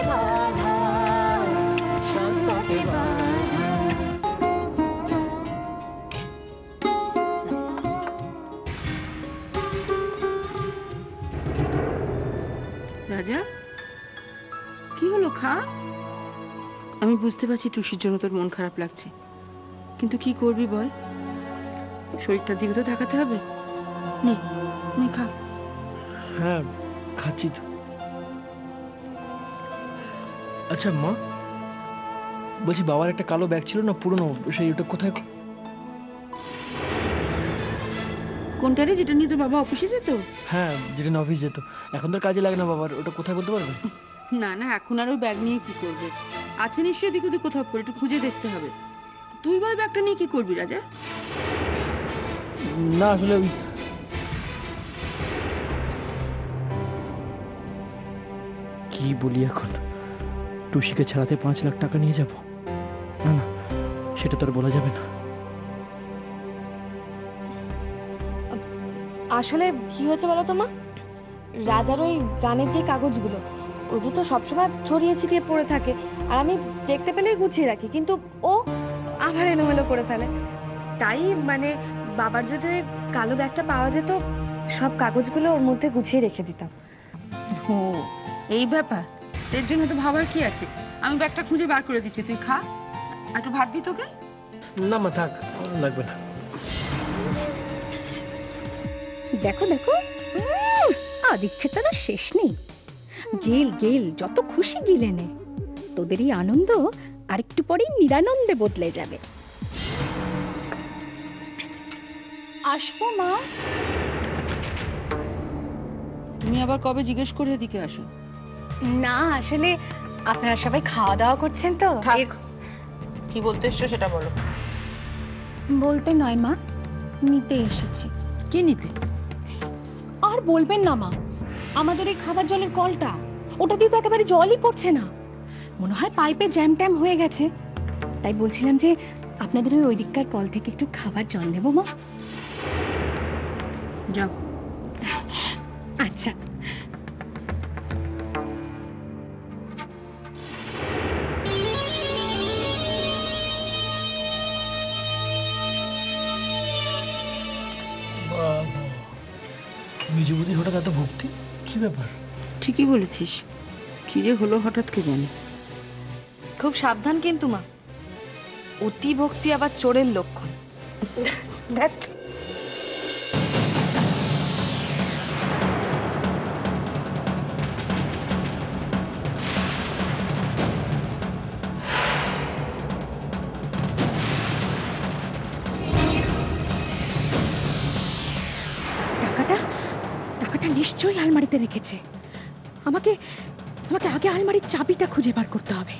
বাধা, সৎ পথে বাধা। রাজা, কি হলো? খা। আমি বুঝতে পারছি টুসির জন্য তোর মন খারাপ লাগছে, কিন্তু কি করবি বল? শরীরটার দিকে তো তাকাতে হবে। নে নে খা। হ্যাঁ, খাচ্ছি তো। আচ্ছা মা, বলছি বাবার একটা কালো ব্যাগ ছিল না, পুরনো, সেই ওটা কোথায়? কোনটা রে, যেটা নিয়ে তোর বাবা অফিসে যেত? হ্যাঁ, যেটা নিয়ে অফিস যেত, এখন তো কাজে লাগে না বাবার, ওটা কোথায় বলতে পারবে? না না, এখন আর ওই ব্যাগ নিয়ে কি করবে? আছে নিশ্চয়ই এদিক ওদিক কোথাও পড়ে, একটু খুঁজে দেখতে হবে। তুই বল ব্যাগটা নিয়ে কি করবি রাজা? না আসলে ওই কি বলি এখন, টুসিকে ছাড়াতে 5 লাখ টাকা নিয়ে যাব? না না, সেটা তো আর বলা যাবে না। আসলে কি হয়েছে বলো তো মা, রাজার ওই গানের যে কাগজগুলো, ওগুলো তো সবসময় ছড়িয়ে ছিটিয়ে পড়ে থাকে, আর আমি দেখতে পেলেই গুছিয়ে রাখি, কিন্তু ও আবার এলোমেলো করে ফেলে। তাই মানে বাবার যদি ওই কালো ব্যাগটা পাওয়া যেত, সব কাগজগুলো ওর মধ্যে গুছিয়ে রেখে দিতাম। ও এই ব্যাপার, এর জন্য তো ভাবার কি আছে? আমি ব্যাগটা খুঁজে বার করে দিচ্ছি, তুই খা। একটু ভাত দি তোকে। না মা থাক, লাগবে না। দেখো দেখো, আদিক্ষেতার শেষ নেই। গেল গেল, যত খুশি গিলে নে। তোদের এই আনন্দ আরেকটু পরেই নিরানন্দে বদলে যাবে। আসবো মা। তুমি আবার কবে জিজ্ঞেস করে এদিকে আসো? না আসলে আপনারা সবাই খাওয়া দাওয়া করছেন তো। থাক, কি বলতে এসছো সেটা বলো। বলতে নয় মা, নিতে এসেছি। কি নিতে? আর বলবেন না মা, আমাদের এই খাবার জলের কলটা, ওটা দিয়ে তো একেবারে জলই পড়ছে না। মনে হয় পাইপে জ্যাম ট্যাম হয়ে গেছে। তাই বলছিলাম যে আপনাদের ওই দিককার কল থেকে একটু খাবার জল নেবো মা। যাও। আচ্ছা। মেজবুদির হঠাৎ এত ভক্তি, কি ব্যাপার? ঠিকই বলেছিস, কি যে হলো হঠাৎ কে জানে। খুব সাবধান কিন্তু মা, অতি ভক্তি আবার চোরের লক্ষণ। দেখ, টাকাটা নিশ্চয়ই আলমারিতে রেখেছে। আমাকে আগে আলমারির চাবিটা খুঁজে বার করতে হবে।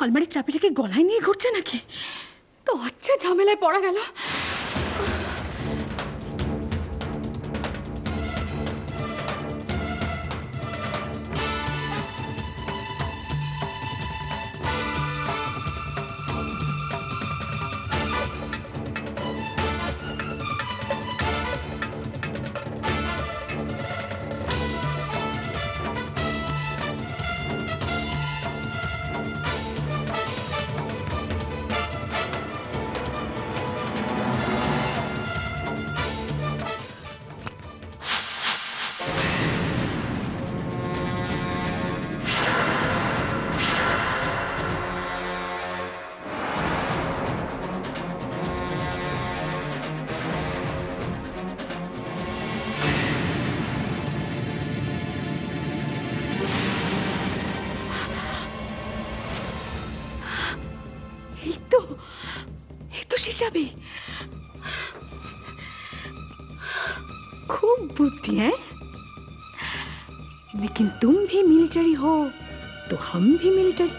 আলমারির চাবিটাকে গলায় নিয়ে ঘুরছে নাকি? তো আচ্ছা, ঝামেলায় পড়া গেল। যাবে। खूब बुद्धि है, लेकिन तुम भी मिलिट्री हो तो हम भी मिलिट्री।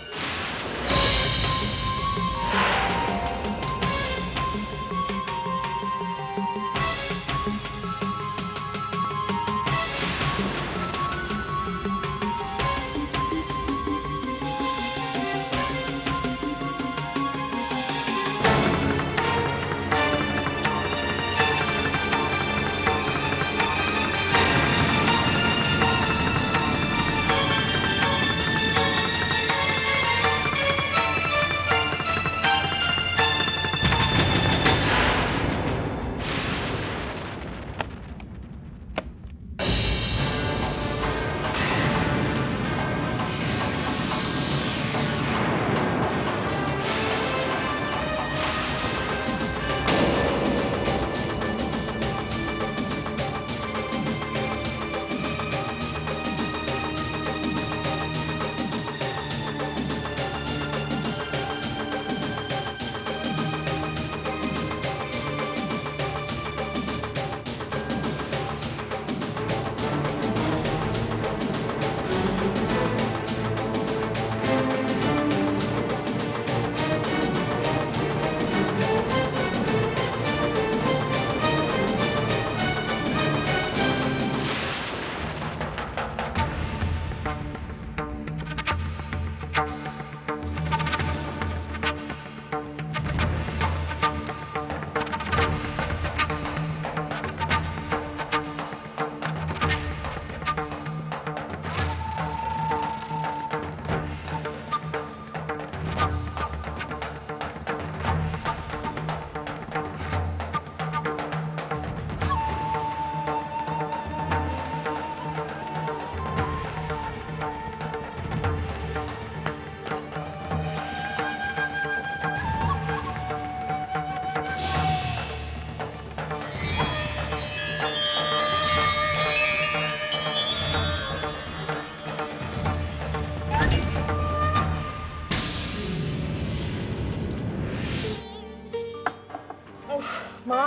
মা,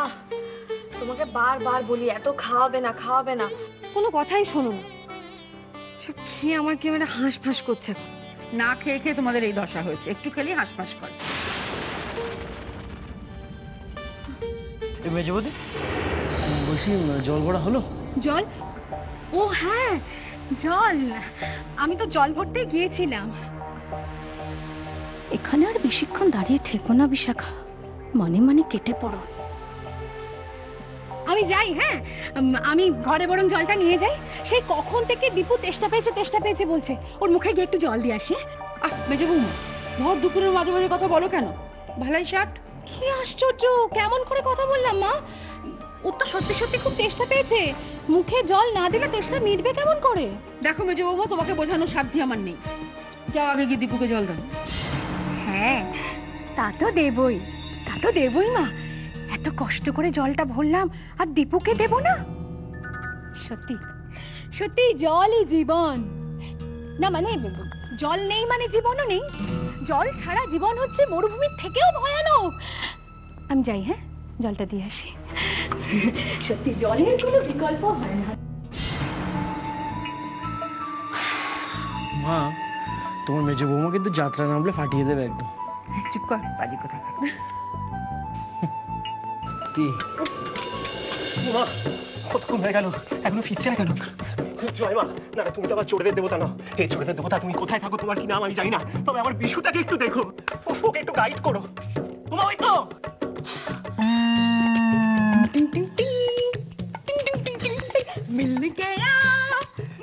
তোমাকে বারবার বলি এত খাওয়াবে না খাওয়াবে না, কোনো কথাই শোনো না। সব খেয়ে আমার কি একটা হাঁসফাঁস করছে। না খেয়ে খেয়ে তোমাদের এই দশা হয়েছে, একটু খেলেই হাঁসফাঁস করে। মেজো বৌদি, বলছি জল ভরা হলো? জল? ও হ্যাঁ, জল। আমি তো জল ভরতে গিয়েছিলাম। এখানে আর বেশিক্ষণ দাঁড়িয়ে থেকো না বিশাখা, মনে মনে কেটে পড়ো। আমি যাই, হ্যাঁ আমি ঘরে বরং জলটা নিয়ে যাই। সেই কখন থেকে দীপু তেষ্টা পেয়েছে বলছে, ওর মুখে গিয়ে একটু জল দিয়ে আসি। মেজো বৌমা, ভর দুপুরের মাঝে মাঝে কথা বলো কেন? ভালাই শার্ট। কি আশ্চর্য, কেমন করে কথা বললাম মা? ও তো সত্যি সত্যি খুব তেষ্টা পেয়েছে, মুখে জল না দিলে তেষ্টা মিটবে কেমন করে? দেখো মেজো বৌমা, তোমাকে বোঝানোর সাধ্যি আমার নেই। যাও আগে গিয়ে দীপুকে জল দাও। হ্যাঁ তা তো দেবই মা। এত কষ্ট করে জলটা ভরলাম, আর দীপুকে দেব না? সত্যি সত্যি জলই জীবন। না মানে জল নেই মানে জীবনও নেই। জল ছাড়া জীবন হচ্ছে মরুভূমির থেকেও ভয়ানক। আমি যাই, হ্যাঁ জলটা দিয়ে আসি। সত্যি জলের কোনো বিকল্প হয় না। মা, তোমার মেজো বৌমা কিন্তু যাত্রা নামলে ফাটিয়ে দেবে একদম। চুপ কর, বাজি কথা। কতক্ষণ হয়ে গেল, এখনো ফিরছে না কেন? জয়মা, না তুমি তো আবার চোরেদের দেবতা না। এই চোরেদের দেবতা তুমি কোথায় থাকো, তোমার কি নাম আমি জানি না, তবে আমার বিশুটাকে একটু দেখো, ওকে একটু গাইড করো। তোমা ওই তো मिल गया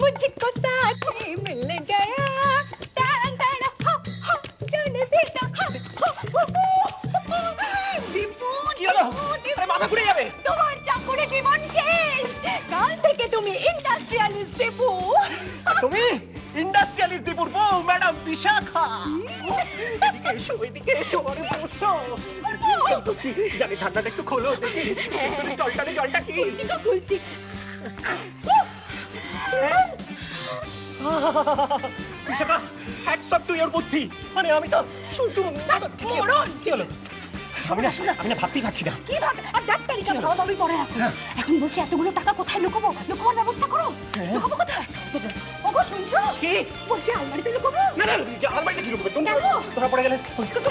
मुझको साथी मिल गया टांग टांग हो हो जाने बेटा दीपू কি হলো? আরে মাথা ঘুরে যাবে। তোমার চাকরি জীবন শেষ। কাল থেকে তুমি ইন্ডাস্ট্রিয়ালিস্ট দীপু। তুমি ইন্ডাস্ট্রিয়ালিস্ট দীপুর বউ ম্যাডাম বিশাখা। এদিকে এসো, এদিকে এসো, আরে বসো। বলছি জানি ঠান্ডাটা একটু খোলো দেখি, জলটা জলটা কি খুলছি। Bishakha, hats off to your বুদ্ধি। মানে আমি তো শুনতুম। মরণ। কি হলো? আমি না ভাবতেই পারছি না। কি ভাবে? আর ডাক্তারিটা ভাবা ভাবি পরে রাখো। এখন বলছি এতগুলো টাকা কোথায় লুকোবো? লুকোবার ব্যবস্থা করো। লুকোবো কোথায়? ওগো শুনছো? কি? বলছি আলমারিতে লুকোবো। না না আলমারিতে কি লুকোবে? তুমি কেন? ধরা পড়ে গেলে।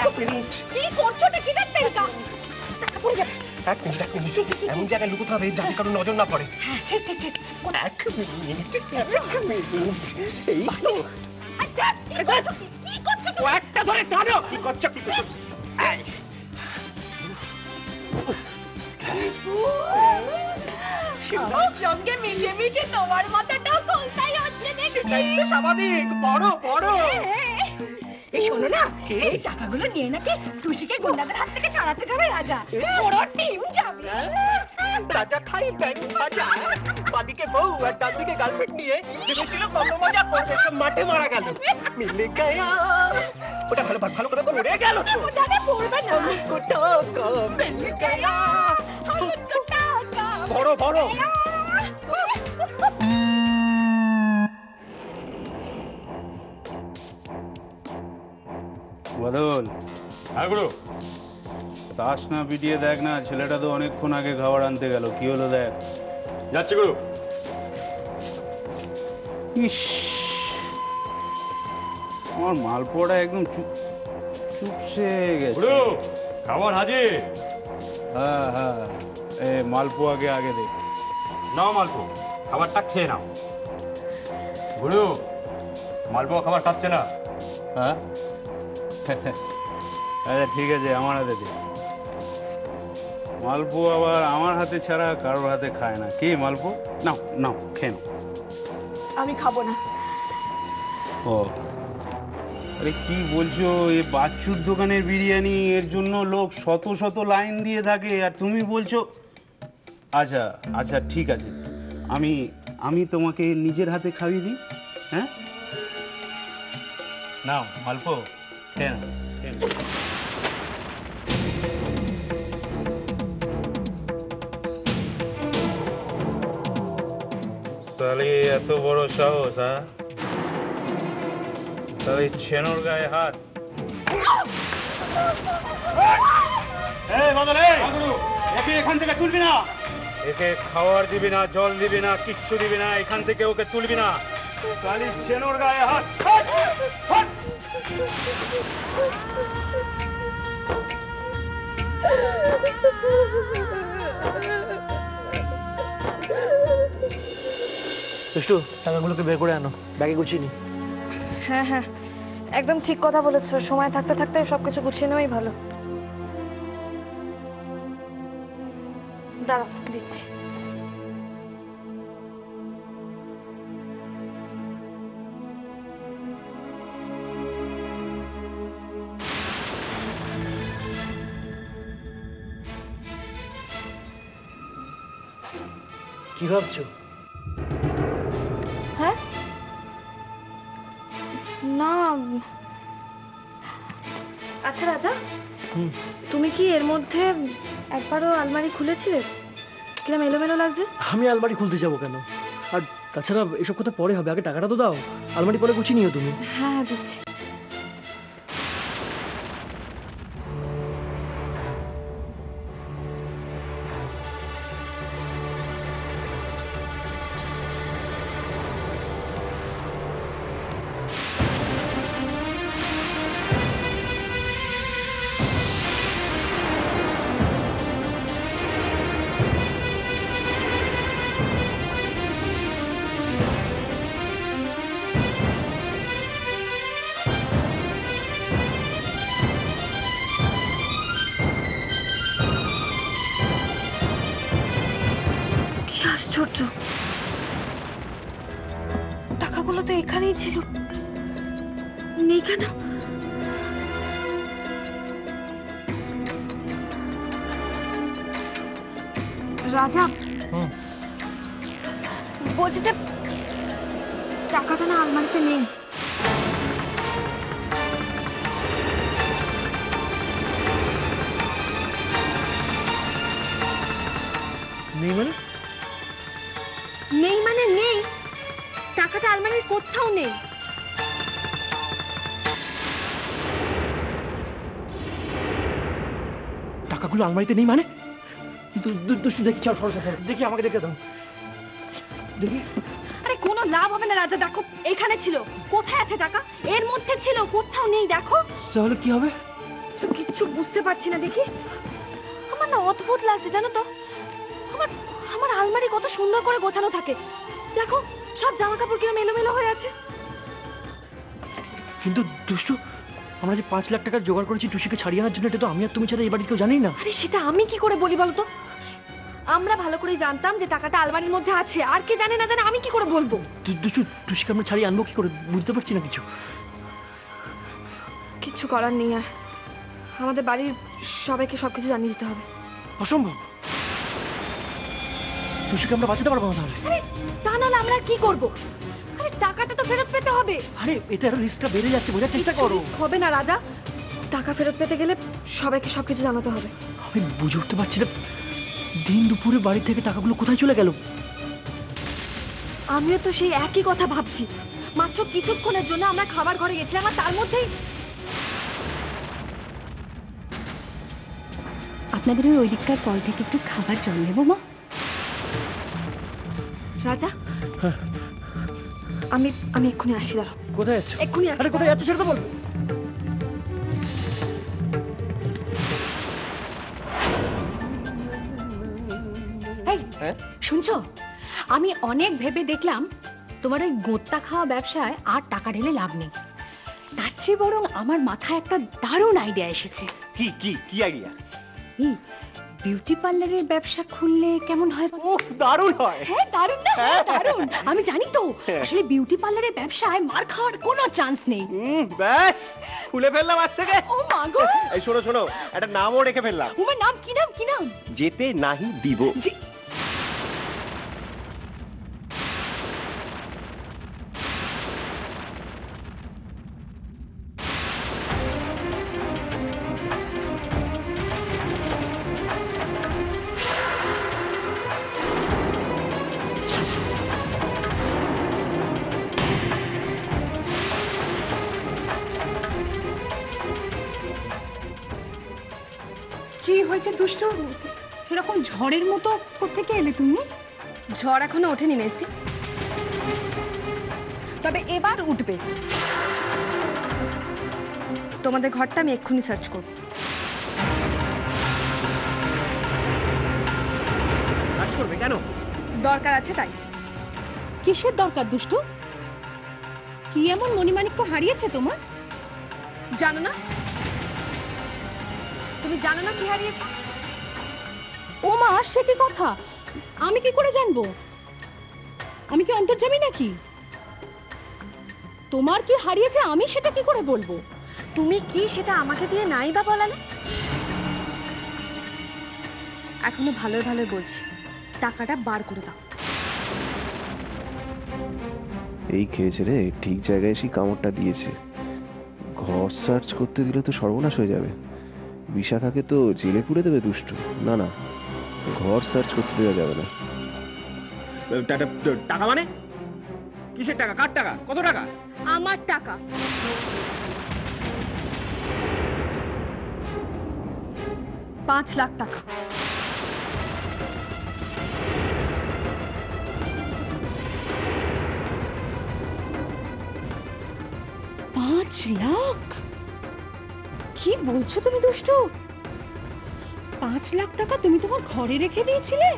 এক মিনিট, কি করছো? কি ডাক্তারিটা? টাকা পড়ে যাবে। এক মিনিট। এমন জায়গায় লুকোতে হবে যাতে কারো নজর না পড়ে। হ্যাঁ ঠিক। এক মিনিট। এই তো। কি করছো ও একটা ধরে টানো। কি করছো? এই। আমার সঙ্গে মিশে তোমার মাথাটাও কোলতাই হচ্ছে দেখছি। এটাই তো স্বাভাবিক। বড় এই শোনো না, এই টাকাগুলো নিয়ে নাকি টুসিকে গুন্ডাদের হাত থেকে ছাড়াতে যাবে রাজা। বড় টিম যাবে। রাজা খাই ব্যাং ভাজা। বাদিকে বউ আর ডানদিকে গার্লফ্রেন্ড নিয়ে ভেবেছিল কত মজা করবে, সব মাঠে মারা গেল। মিলে গয়া। ওটা ভালো করে পড়ে গেল তো। ওটাকে পড়বে না। মিলে গয়া। হালকা টাকা। বড়। বদল আগুড়ো তাস না পিটিয়ে দেখ না, ছেলেটা তো অনেকক্ষণ আগে খাবার আনতে গেল। কি হলো দেখ। যাচ্ছে গুরু। ইস, আমার মালপোয়াটা একদম চুপসে গেছে। গুরু খাবার হাজির। হ্যাঁ এ মালপোয়াকে আগে দেখ। নাও মালপো, খাবারটা খেয়ে নাও। গুরু মালপো খাবার খাচ্ছে না। হ্যাঁ আচ্ছা ঠিক আছে, আমার হাতে দে। মালপো আবার আমার হাতে ছাড়া কারোর হাতে খায় না। কি মালপো? নাও খেয়ে নাও। আমি খাবো না। ও আরে কি বলছো? এ বাচ্চুর দোকানের বিরিয়ানি, এর জন্য লোক শত লাইন দিয়ে থাকে, আর তুমি বলছো? আচ্ছা ঠিক আছে, আমি তোমাকে নিজের হাতে খাইয়ে দিই। হ্যাঁ নাও মালপো খেয়ে নাও। তাহলে এত বড় সাহস? হ্যাঁ তাহলে ছেনোর গায়ে হাত। একে এখান থেকে তুলবি না। একে খাওয়ার দিবি না, জল দিবি না, কিচ্ছু দিবি না। এখান থেকে ওকে তুলবি না। তাহলে ছেনোর গায়ে হাত। দুষ্টু, টাকাগুলোকে বের করে আনো, ব্যাগে গুছিয়ে নি। হ্যাঁ একদম ঠিক কথা বলেছো। সময় থাকতে থাকতে সবকিছু গুছিয়ে নেওয়াই ভালো। দাঁড়াও দিচ্ছি। কি ভাবছো? হ্যাঁ না, আচ্ছা রাজা, তুমি কি এর মধ্যে একবারও আলমারি খুলেছিলে? কিরম এলোমেলো লাগছে। আমি আলমারি খুলতে যাবো কেন? আর তাছাড়া এসব কথা পরে হবে, আগে টাকাটা তো দাও। আলমারি পরে গুছিয়ে নিও তুমি। হ্যাঁ দিচ্ছি। আশ্চর্য, টাকাগুলো তো এখানেই ছিল, নেই কেন? রাজা বলছে যে টাকাটা না আলমারিতে নেই। নেই মানে? নেই মানে নেই, টাকাটা আলমারির কোথাও নেই। টাকাগুলো আলমারিতে নেই মানে? দুষ্টু দেখি, চল সরো সরো, দেখি আমাকে দেখে দাও, দেখি। আরে কোনো লাভ হবে না রাজা, দেখো এখানে ছিল। কোথায় আছে টাকা? এর মধ্যে ছিল, কোথাও নেই। দেখো তাহলে কি হবে? তো কিচ্ছু বুঝতে পারছি না। দেখি, আমার না অদ্ভুত লাগছে জানো তো। আমার আমার আলমারি কত সুন্দর করে গোছানো থাকে, দেখো সব জামা কাপড় কিরম এলোমেলো হয়ে আছে। কিন্তু দুষ্টু, আমরা যে 5 লাখ টাকা জোগাড় করেছি টুসিকে ছাড়িয়ে আনার জন্য, এটা তো আমি আর তুমি ছাড়া এই বাড়ির কেউ জানি না। আরে সেটা আমি কি করে বলি বলো তো? আমরা ভালো করেই জানতাম যে টাকাটা আলমারির মধ্যে আছে, আর কে জানে না জানে আমি কি করে বলবো? দুষ্টু, টুসিকে আমরা ছাড়িয়ে আনবো কি করে বুঝতে পারছি না কিছু। কিছু করার নেই, আর আমাদের বাড়ির সবাইকে সবকিছু জানিয়ে দিতে হবে। অসম্ভব, টুসিকে আমরা বাঁচাতে পারবো না তাহলে। আরে তা নাহলে আমরা কি করব? আরে টাকাটা তো ফেরত পেতে হবে। আরে এতে আরো রিস্কটা বেড়ে যাচ্ছে, বোঝার চেষ্টা করো। হবে না রাজা, টাকা ফেরত পেতে গেলে সবাইকে সবকিছু জানাতে হবে। আমি বুঝে উঠতে পারছি না, দিন দুপুরে বাড়ি থেকে টাকাগুলো কোথায় চলে গেল? আমিও তো সেই একই কথা ভাবছি। মাত্র কিছুক্ষণের জন্য আমরা খাবার ঘরে গেছিলাম, আর তার মধ্যেই আপনাদের ওই দিককার কল থেকে একটু খাবার জল নেবো মা? রাজা, আমি আমি এক্ষুনি আসি, দাঁড়াও। কোথায় যাচ্ছ? এক্ষুনি আসি। আরে কোথায় যাচ্ছ সেটা তো বল। এই শুনছো, আমি অনেক ভেবে দেখলাম তোমার ওই গোত্তা খাওয়া ব্যবসায় আর টাকা ঢেলে লাভ নেই। তার চেয়ে বরং আমার মাথায় একটা দারুণ আইডিয়া এসেছে। কি কি কি আইডিয়া? এই বিউটি পার্লারের ব্যবসা খুললে কেমন হয়? উফ, দারুণ হয়। হ্যাঁ দারুণ না? দারুণ। আমি জানি তো, আসলে বিউটি পার্লারের ব্যবসায় মার খাওয়ার কোনো চান্স নেই। ব্যাস, খুলে ফেললাম আজ থেকে। ও মা গো, এই শোনো শোনো, একটা নামও রেখে ফেললাম। তোমার নাম কি? নাম কি? নাম যেতে নাহি দিব। কি হয়েছে দুষ্টু? এরকম ঝড়ের মতো কোত্থেকে এলে তুমি? ঝড় এখনো ওঠেনি মেস্তি, তবে এবার উঠবে। তোমাদের ঘরটা আমি এক্ষুনি সার্চ করব। সার্চ করবে কেন? দরকার আছে তাই। কিসের দরকার দুষ্টু? কি এমন মণিমাণিক্য হারিয়েছে তোমার? জানো না? তুমি জানো না কি হারিয়েছে? ও মা, সে কি কথা? আমি কি করে জানবো? আমি কি অন্তর্যামী নাকি? তোমার কি হারিয়েছে আমি সেটা কি করে বলবো? তুমি কি সেটা আমাকে দিয়ে নাই বা বলালে? এখনো ভালোই ভালোই বলছি, টাকাটা বার করে দাও। এই খেয়েছে রে, ঠিক জায়গায় এসে কামড়টা দিয়েছে। ঘর সার্চ করতে দিলে তো সর্বনাশ হয়ে যাবে। বিশাখাকে তো জেলে পুড়ে দেবে দুষ্টু। না না, ঘর সার্চ করতে দেওয়া যাবে না। টাকা মানে কিসের টাকা? কার টাকা? কত টাকা? আমার টাকা। $5 লাখ টাকা। $5 লাখ? কি বলছো তুমি দুষ্টু? 5 লাখ টাকা তুমি তোমার ঘরে রেখে দিয়েছিলে?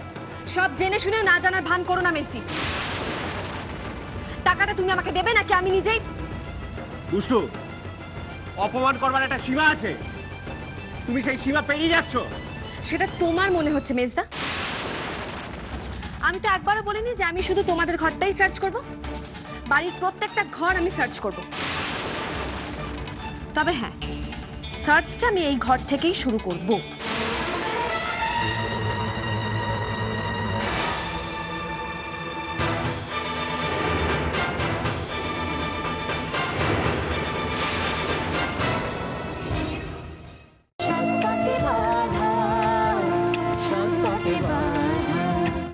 সব জেনে শুনে না জানার ভান করো না মেসি। টাকাটা তুমি আমাকে দেবে নাকি আমি নিজেই? দুষ্টু, অপমান করবার একটা সীমা আছে, তুমি সেই সীমা পেরিয়ে যাচ্ছ। সেটা তোমার মনে হচ্ছে মেজদা। আমি তো একবারও বলিনি যে আমি শুধু তোমাদের ঘরটাই সার্চ করব। বাড়ির প্রত্যেকটা ঘর আমি সার্চ করব। তবে হ্যাঁ, সার্চটা আমি এই ঘর থেকেই শুরু করব।